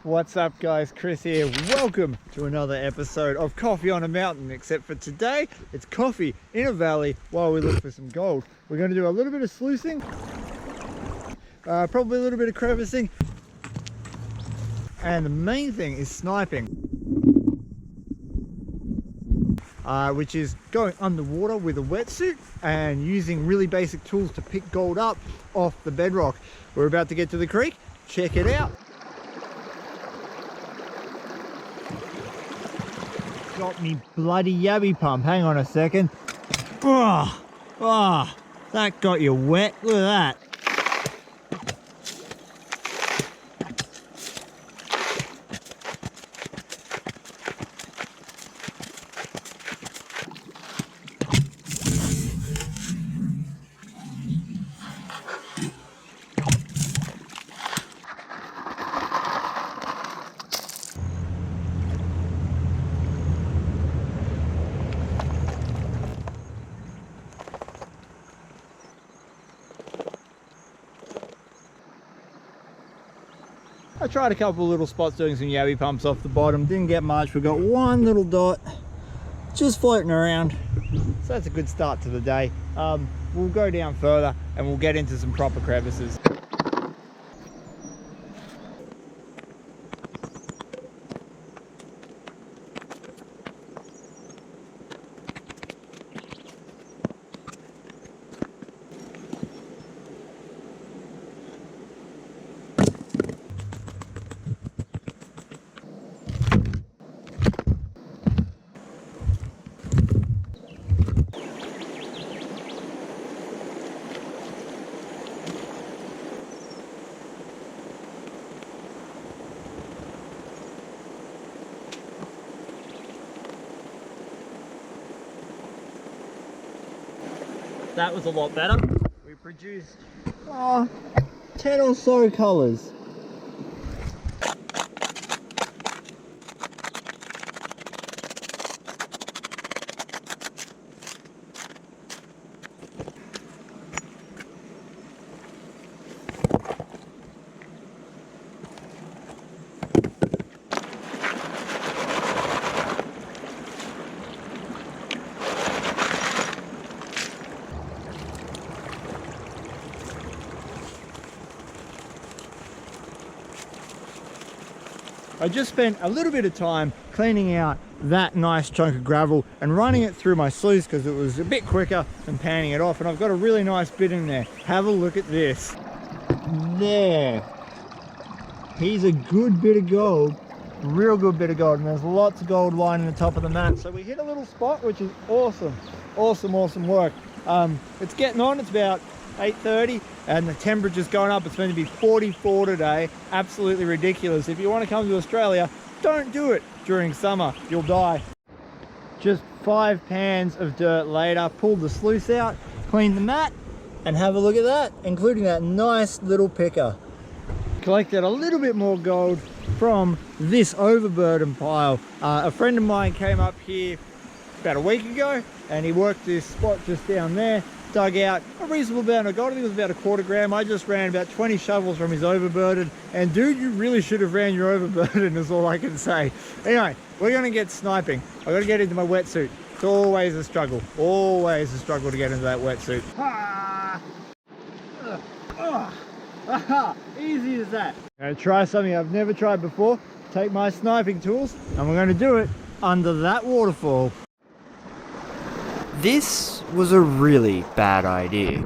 What's up guys, Chris here. Welcome to another episode of Coffee on a Mountain, except for today it's coffee in a valley while we look for some gold. We're going to do a little bit of sluicing, probably a little bit of crevicing, and the main thing is sniping, which is going underwater with a wetsuit and using really basic tools to pick gold up off the bedrock. We're about to get to the creek. Check it out. Got me bloody yabby pump. Hang on a second. Oh, that got you wet. Look at that. I tried a couple of little spots doing some yabby pumps off the bottom, didn't get much. We got one little dot just floating around, so that's a good start to the day. We'll go down further and we'll get into some proper crevices. That was a lot better. We produced 10 or so colours. I just spent a little bit of time cleaning out that nice chunk of gravel and running it through my sluice because it was a bit quicker than panning it off, and I've got a really nice bit in there. Have a look at this. There. Here's a good bit of gold, real good bit of gold, and there's lots of gold lining the top of the mat. So we hit a little spot, which is awesome. Awesome work. It's getting on, it's about 8:30 and the temperature's going up. It's going to be 44 today. Absolutely ridiculous. If you want to come to Australia, don't do it during summer, you'll die. Just 5 pans of dirt later, pulled the sluice out, cleaned the mat, and have a look at that, including that nice little picker. Collected a little bit more gold from this overburden pile. A friend of mine came up here about a week ago and he worked this spot just down there, dug out a reasonable amount of gold. I think it was about a 1/4 gram. I just ran about 20 shovels from his overburden, and dude, you really should have ran your overburden is all I can say. Anyway, we're gonna get sniping. I gotta get into my wetsuit. It's always a struggle to get into that wetsuit. Easy as that. I'm gonna try something I've never tried before. Take my sniping tools and we're gonna do it under that waterfall. This was a really bad idea.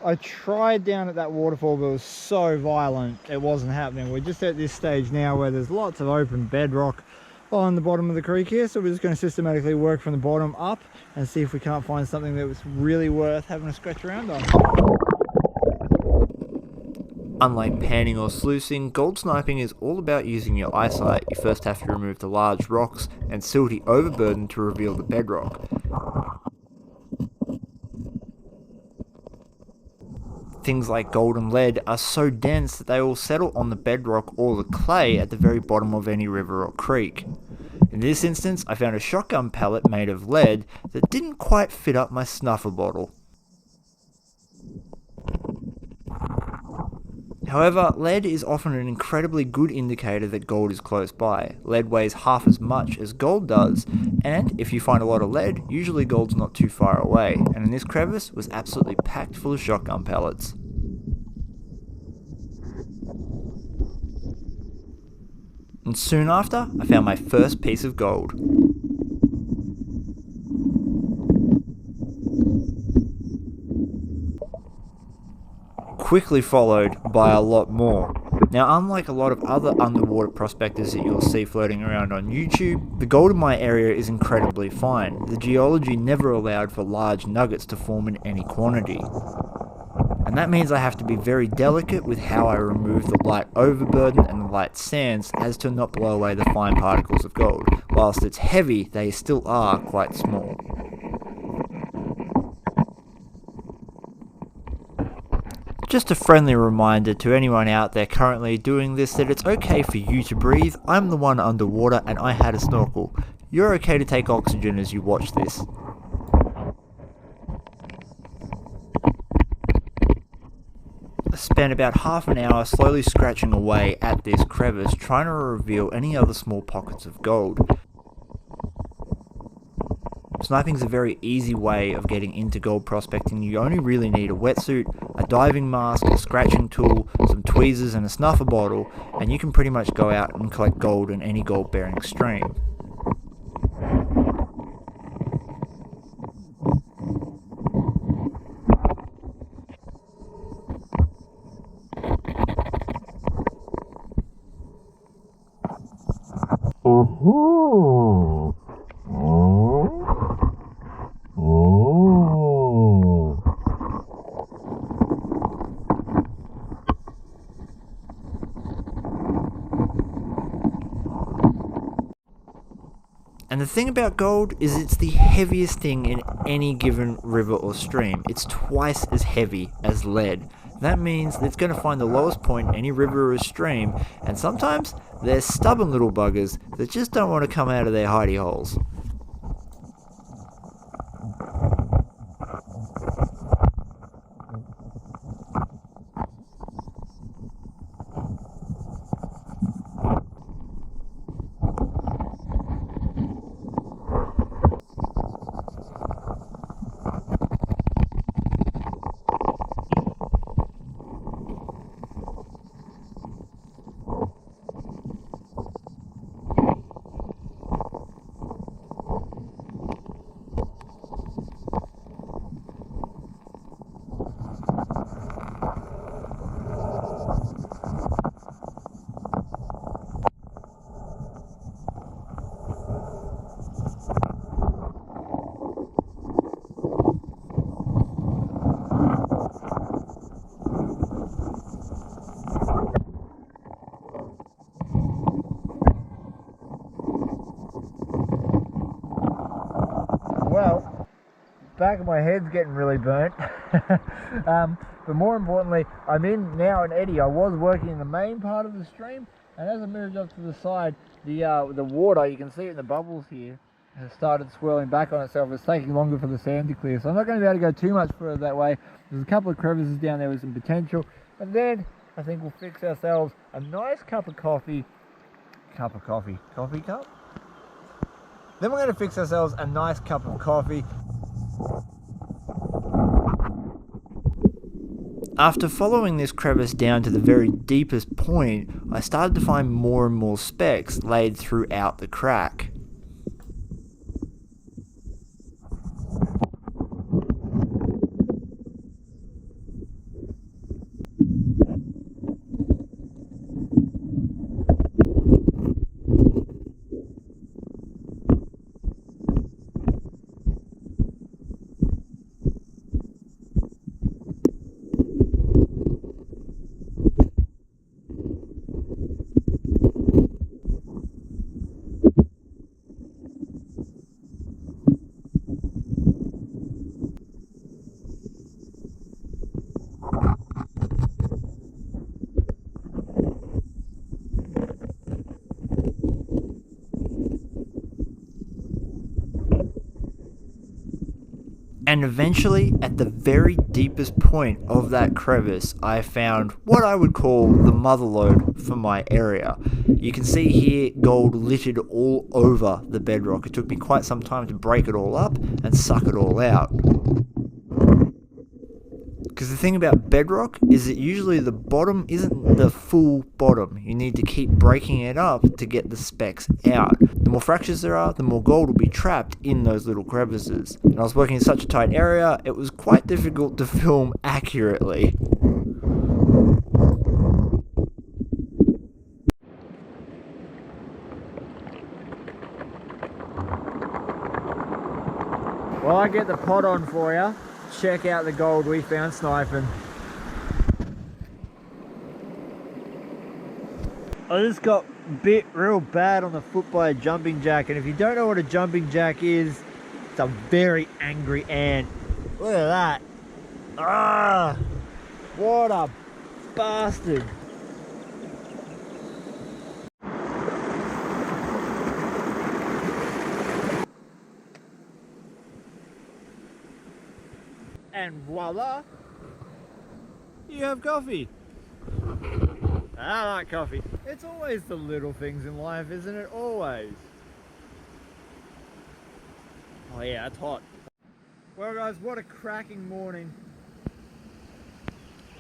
I tried down at that waterfall, but it was so violent it wasn't happening. We're just at this stage now where there's lots of open bedrock on the bottom of the creek here, so we're just going to systematically work from the bottom up and see if we can't find something that was really worth having a scratch around on. Unlike panning or sluicing, gold sniping is all about using your eyesight. You first have to remove the large rocks and silty overburden to reveal the bedrock. Things like gold and lead are so dense that they will settle on the bedrock or the clay at the very bottom of any river or creek. In this instance, I found a shotgun pellet made of lead that didn't quite fit up my snuffer bottle. However, lead is often an incredibly good indicator that gold is close by. Lead weighs half as much as gold does, and if you find a lot of lead, usually gold's not too far away, and in this crevice was absolutely packed full of shotgun pellets. And soon after, I found my first piece of gold. Quickly followed by a lot more. Now, unlike a lot of other underwater prospectors that you'll see floating around on YouTube, the gold in my area is incredibly fine. The geology never allowed for large nuggets to form in any quantity. And that means I have to be very delicate with how I remove the light overburden and the light sands as to not blow away the fine particles of gold. Whilst it's heavy, they still are quite small. Just a friendly reminder to anyone out there currently doing this that it's okay for you to breathe. I'm the one underwater and I had a snorkel. You're okay to take oxygen as you watch this. I spent about half an hour slowly scratching away at this crevice, trying to reveal any other small pockets of gold. Sniping is a very easy way of getting into gold prospecting. You only really need a wetsuit, a diving mask, a scratching tool, some tweezers and a snuffer bottle, and you can pretty much go out and collect gold in any gold bearing stream. And the thing about gold is it's the heaviest thing in any given river or stream. It's twice as heavy as lead. That means that it's going to find the lowest point in any river or stream, and sometimes they're stubborn little buggers that just don't want to come out of their hidey holes. Well, back of my head's getting really burnt. But more importantly, I'm in now an eddy. I was working in the main part of the stream, and as I moved up to the side, the water, you can see it in the bubbles here, has started swirling back on itself. It's taking longer for the sand to clear, so I'm not going to be able to go too much further that way. There's a couple of crevices down there with some potential, and then I think we'll fix ourselves a nice cup of coffee. Coffee cup? Then we're going to fix ourselves a nice cup of coffee. After following this crevice down to the very deepest point, I started to find more and more specks laid throughout the crack. And eventually, at the very deepest point of that crevice, I found what I would call the motherlode for my area. You can see here gold littered all over the bedrock. It took me quite some time to break it all up and suck it all out. Because the thing about bedrock is that usually the bottom isn't the full bottom. You need to keep breaking it up to get the specks out. The more fractures there are, the more gold will be trapped in those little crevices. And I was working in such a tight area, it was quite difficult to film accurately. Well, I get the pot on for you. Check out the gold we found sniping. I just got bit real bad on the foot by a jumping jack, and if you don't know what a jumping jack is, it's a very angry ant. Look at that. Ah, what a bastard. And voila, you have coffee. I like coffee. It's always the little things in life, isn't it? Always. Oh yeah, it's hot. Well guys, what a cracking morning.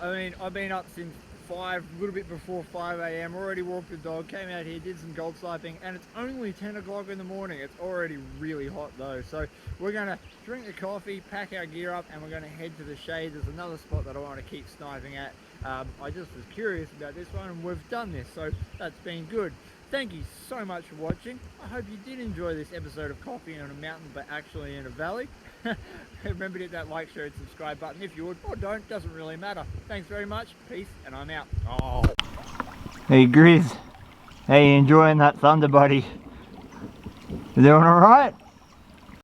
I mean, I've been up since 5, a little bit before 5 a.m. Already walked the dog, came out here, did some gold sniping, and it's only 10 o'clock in the morning. It's already really hot though. So we're gonna drink the coffee, pack our gear up, and we're gonna head to the shade. There's another spot that I want to keep sniping at. I just was curious about this one, and we've done this, so that's been good. Thank you so much for watching. I hope you did enjoy this episode of Coffee on a Mountain, but actually in a valley. Remember to hit that like, share, and subscribe button if you would, or don't, doesn't really matter. Thanks very much, peace, and I'm out. Oh. Hey Grizz, hey, you enjoying that thunder, buddy? You doing alright?